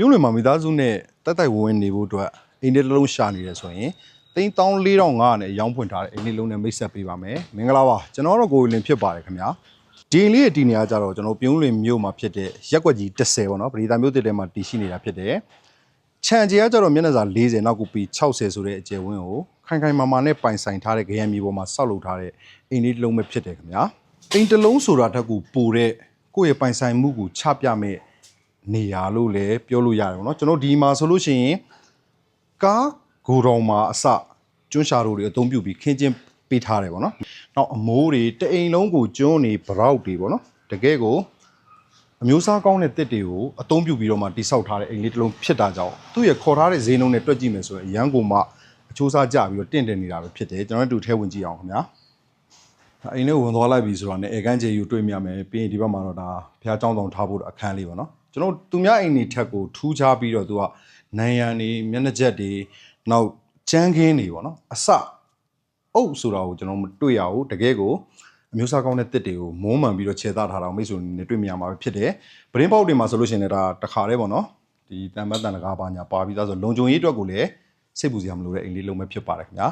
ပြုံးလွင်မှာမိသားစုနဲ့တက်တိုက်ဝင်နေဖို့အတွက်အိမ်လေးတစ်လုံးရှာနေတယ်ဆိုရင်34,500နဲ့ရောင်းဖွင့်ထားတဲ့အိမ်လေးလုံးနဲ့မိတ်ဆက်ပေးပါမယ်မင်္ဂလာပါကျွန်တော်တို့ကိုလင်ဖြစ်ပါတယ်ခင်ဗျာဒီအိမ်လေးရဲ့ဒီနေရာကြတော့ကျွန်တော်ပြုံးလွင်မြို့မှာဖြစ်တဲ့ရက်ွက်ကြီး10ပေါ့နော်ပရိသတ်မြို့တစ်ထဲမှာတည်ရှိနေတာဖြစ်တယ်ခြံကျဲကကြတော့မျက်နှာစာ40နောက်ကူပြီး60ဆိုတဲ့အကျယ်ဝန်းကိုခိုင်ခိုင်မာမာနဲ့ပိုင်ဆိုင်ထားတဲ့ခရမ်းမြေပေါ်မှာဆောက်လုပ်ထားတဲ့အိမ်လေးတစ်လုံးပဲဖြစ်တယ်ခင်ဗျာအိမ်တစ်လုံးဆိုတာတက်ကူပိုတဲ့ကိုယ့်ရဲ့ပိုင်ဆိုင်မှုကိုချပြမဲ့နေရလို့လည်းပြောလို့ရတယ်ပေါ့နော်ကျွန်တော်ဒီမှာဆိုလို့ရှိရင်ကားဂိုဒေါင်မှာအစကျွန်းရှာတို့တွေအသုံးပြုပြီးခင်းကျင်းပေးထားတယ်ပေါ့နော်နောက်အမိုးတွေတအိမ်လုံးကိုကျွန်းနေဗရောက်တွေပေါ့နော်တကယ်ကိုအမျိုးအစားကောင်းတဲ့တစ်တွေကိုအသုံးပြုပြီးတော့မှတိဆောက်ထားတဲ့အိမ်လေးတစ်လုံးဖြစ်တာကြောင့်သူ့ရဲ့ခေါ်ထားတဲ့ဈေးနှုန်းနဲ့တွက်ကြည့်မယ်ဆိုရင်အရန်ကိုမှအချိုးစားကြပြီးတော့တင့်တယ်နေတာပဲဖြစ်တယ်ကျွန်တော်တို့ထဲဝင်ကြည့်အောင်ခင်ဗျာအိမ်လေးဝင်သွားလိုက်ပြီဆိုတော့ねအေကန်းကျေယူတွေ့မြမယ်ပြီးရင်ဒီဘက်မှာတော့ဒါဖျားเจ้าဆောင်ထားဖို့အခန်းလေးပေါ့နော်ကျွန်တော်သူများအိမ်နေထက်ကိုထူးခြားပြီးတော့သူကနိုင်ရန်နေမျက်နှာချက်တွေနောက်ကျန်းခင်းတွေပေါ့နော်အစအုပ်ဆိုတာကိုကျွန်တော်မတွေ့ရဘူးတကယ်ကိုအမျိုးအစားကောင်းတဲ့တစ်တွေကိုမုန်းမှန်ပြီးတော့ခြေသားထားတာမိတ်ဆွေနေတွေ့မြင်မှာပဲဖြစ်တယ်ပရင်းပေါက်တွေမှာဆိုလို့ရှိရင်လည်းဒါတခါတည်းပေါ့နော်ဒီတန်ပတ်တန်တကားပါညာပါပြီးသားဆိုလုံခြုံရေးအတွက်ကိုလည်းစိတ်ပူစရာမလိုတဲ့အိမ်လေးလုံးပဲဖြစ်ပါတယ်ခင်ဗျာ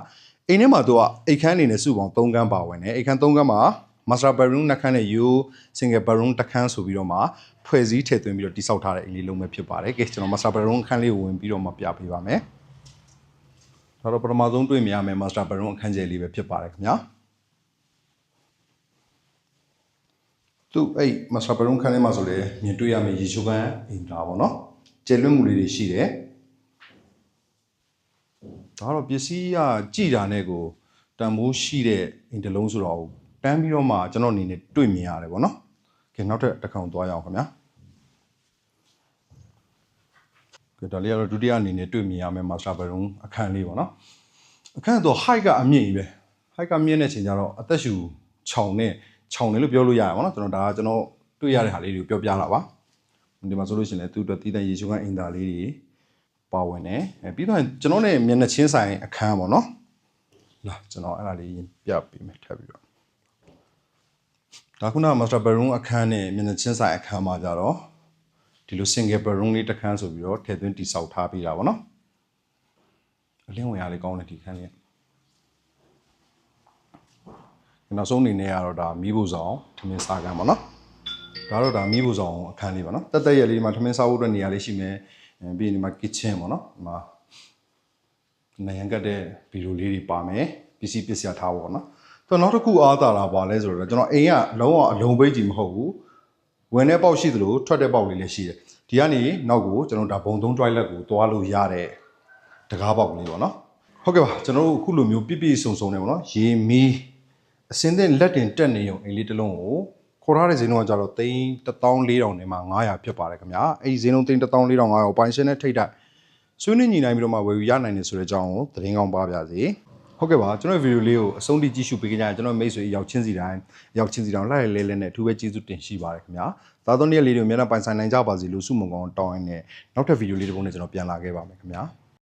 အိမ်ထဲမှာသူကအိတ်ခမ်းအနေနဲ့စုပေါင်း3ခန်းပါဝင်တယ်အိတ်ခမ်း3ခန်းမှာ master bedroom နှစ်ခန်းနဲ့ you single bedroom တစ်ခန်းဆိုပြီးတော့မှဖွဲ့စည်းထည့်သွင်းပြီးတော့တိစောက်ထားတဲ့အိမ်လေးလုံးပဲဖြစ်ပါတယ်ကဲကျွန်တော် master bedroom အခန်းလေးကိုဝင်ပြီးတော့မှပြပေးပါမယ်ဒါတော့ပထမဆုံးတွေ့မြင်ရမယ် master bedroom အခန်းကျယ်လေးပဲဖြစ်ပါတယ်ခင်ဗျာသူအဲ့ master bedroom ခန်းလေးမှာဆိုလေမြင်တွေ့ရမယ့်ရေချိုးခန်းအိမ်သားပေါ့နော်ကျယ်လွတ်မှုလေးတွေရှိတယ်ဒါတော့ပစ္စည်းကကြည်တာနဲ့ကိုတန်မိုးရှိတဲ့အိမ်တစ်လုံးဆိုတော့တန်းပြီးတော့မှကျွန်တော်အနေနဲ့တွေ့မြင်ရတယ်ပေါ့နော်ကဲနောက်ထပ်တစ်ခေါက်သွားရအောင်ခင်ဗျာကဲဒါလေးကတော့ဒုတိယအနေနဲ့တွေ့မြင်ရမယ့် master bedroom အခန်းလေးပေါ့နော်အခန်းတော့ height ကအမြင့်ကြီးပဲ height ကမြင့်တဲ့ချိန်ကျတော့အသက်ရှူခြောင်တယ်လို့ပြောလို့ရတယ်ပေါ့နော်ကျွန်တော်ဒါကကျွန်တော်တွေ့ရတဲ့ဟာလေးတွေကိုပြောပြတာပါဒီမှာဆိုလို့ရှိရင်လည်းသူ့အတွက်တည်တဲ့ရေချိုးခန်းအိမ်သားလေးတွေပါဝင်တယ်ပြီးတော့ကျွန်တော်နဲ့မျက်နှာချင်းဆိုင်အခန်းပေါ့နော်လာကျွန်တော်အဲ့ဒါလေးပြပေးမယ်ထပ်ပြီးတော့ဒါခုန master bedroom အခန်းနဲ့မျက်နှာချင်းဆိုင်အခန်းမှာကြတော့ဒီလို single bedroom လေးတစ်ခန်းဆိုပြီးတော့ထည့်သွင်းတိဆောက်ထားပေးတာပေါ့နော်အလင်းဝင်ရလေးကောင်းတယ်ဒီခန်းလေးနောက်ဆုံးအနေနဲ့ကတော့ဒါမီးဖို့ဆောင်ထမင်းစားခန်းပေါ့နော်ဒါတော့ဒါမီးဖို့ဆောင်အခန်းလေးပေါ့နော်တက်ရက်လေးဒီမှာထမင်းစားဖို့အတွက်နေရာလေးရှိမယ်ပြီးရင်ဒီမှာ kitchen ပေါ့နော်ဒီမှာနေရန်ကတ်တဲ့ဗီဒီယိုလေးတွေပါမယ်ပစ္စည်းပစ္စယထားပေါ့နော်ဆိုတော့နောက်တစ်ခုအားသာတာပါလဲဆိုတော့ကျွန်တော်အိမ်ကလုံးဝအလုံးပိတ်ကြီးမဟုတ်ဘူးဝင်တဲ့ပေါက်ရှိသလိုထွက်တဲ့ပေါက်လေးလည်းရှိတယ်ဒီကနေနောက်ကိုကျွန်တော်ဒါဘုံသုံး toilet ကိုသွားလို့ရတဲ့တကားပေါက်လေးပေါ့နော်ဟုတ်ကဲ့ပါကျွန်တော်တို့အခုလိုမျိုးပြည့်ပြည့်စုံစုံနေပေါ့နော်ရေမီးအစင်းတဲ့လက်တင်တက်နေုံအိမ်လေးတစ်လုံးကိုခေါ်ထားတဲ့ဈေးနှုန်းကကြတော့14,000နဲ့မှ900ဖြစ်ပါတယ်ခင်ဗျာအဲ့ဒီဈေးနှုန်း14,500ကိုပိုင်ရှင်နဲ့ထိတ်တိုက်ဆွေးနွေးညီနိုင်ပြီးတော့မှဝယ်ယူရနိုင်တယ်ဆိုတဲ့အကြောင်းကိုသတင်းကောင်းပါပါစေဟုတ်ကဲ့ပါကျွန်တော်ဗီဒီယိုလေးကိုအဆုံးထိကြည့်ရှုပေးကြကြကျွန်တော်မိတ်ဆွေရောက်ချင်းစီတိုင်းလိုက်လဲနဲ့အထူးပဲကျေးဇူးတင်ရှိပါတယ်ခင်ဗျာသာသောနေ့လေးတွေအများနဲ့ပိုင်ဆိုင်နိုင်ကြပါစေလို့ဆုမွန်ကောင်းတောင်းရင်းနဲ့နောက်ထပ်ဗီဒီယိုလေးတစ်ပုဒ်နဲ့ကျွန်တော်ပြန်လာခဲ့ပါမယ်ခင်ဗျာ